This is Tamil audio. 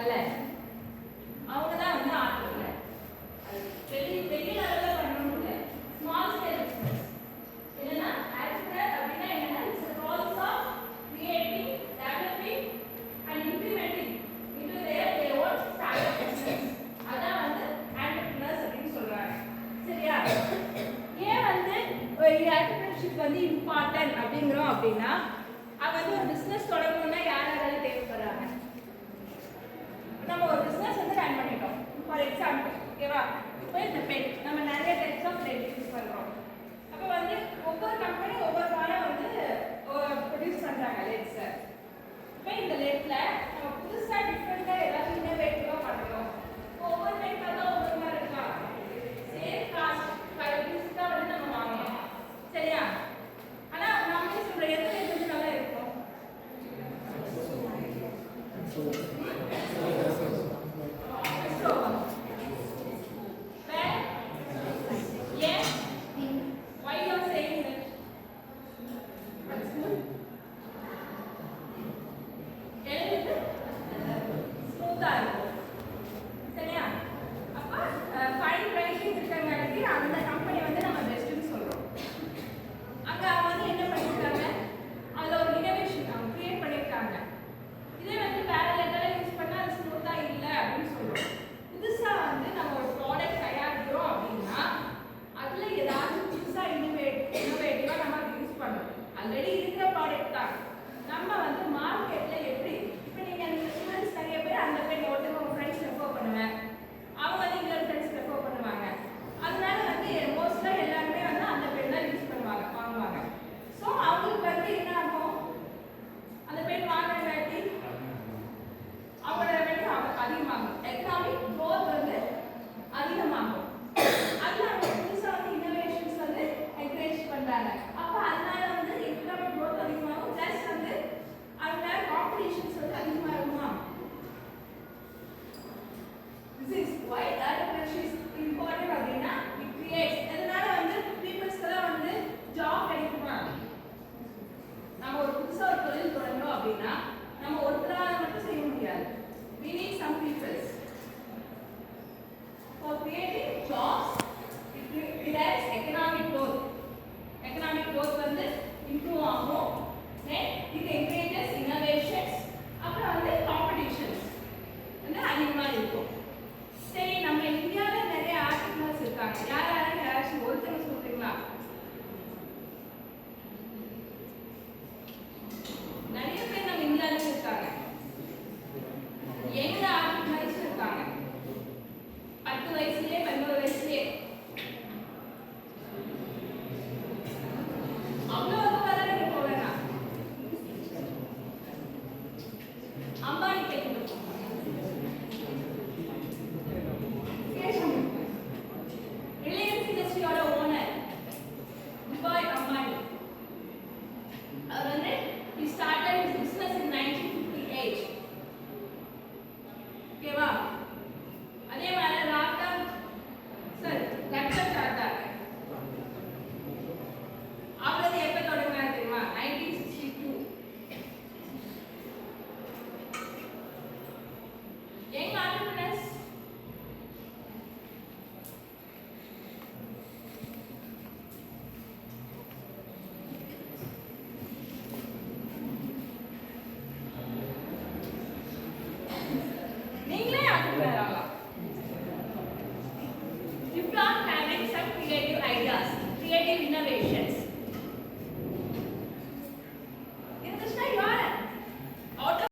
இருக்காங்கல்ல, அவங்க தான் வந்து ஆண்டர்பிரினர். பெரிய பெரிய லெவல்ல பண்ணணும் இல்ல, ஸ்மால் ஸ்கேல் பிசினஸ். என்னன்னா ஆண்டர்பிரினர் அப்படின்னா என்னன்னா it's a process of creating, developing and implementing into their own startup business. அதான் வந்து ஆண்டர்பிரினர்ஸ் அப்படின்னு சொல்றாங்க. சரியா? ஏன் வந்து ஆண்டர்பிரினர்ஷிப் வந்து இம்பார்ட்டன்ட் அப்படிங்கிறோம் அப்படின்னா, அது வந்து ஒரு பிசினஸ் தொடங்கணும்னா யார் யாரெல்லாம் தேவைப்படுறாங்க? நம்ம ஒரு பிசினஸ் வந்து ரன் பண்ணிட்டோம். ஃபார் எக்ஸாம்பிள், ஓகேவா? இப்போ இந்த பென் நம்ம நிறைய டைப்ஸ் ஆஃப் பென் யூஸ் பண்றோம். அப்போ வந்து ஒவ்வொரு கம்பெனி ஒவ்வொரு வாரம் வந்து ப்ரொடியூஸ் பண்றாங்க லெட்ஸ். இப்போ இந்த லெட்ல நம்ம புதுசா டிஃபரெண்டா ஏதாவது இன்னோவேட்டிவா பண்றோம். ஒவ்வொரு டைப் பார்த்தா ஒவ்வொரு மாதிரி இருக்கலாம். சேம் காஸ்ட் 5 rupees தான் வந்து நம்ம வாங்குறோம். சரியா? ஆனா நாமளே சொல்ற எது வந்து நல்லா இருக்கும்? He started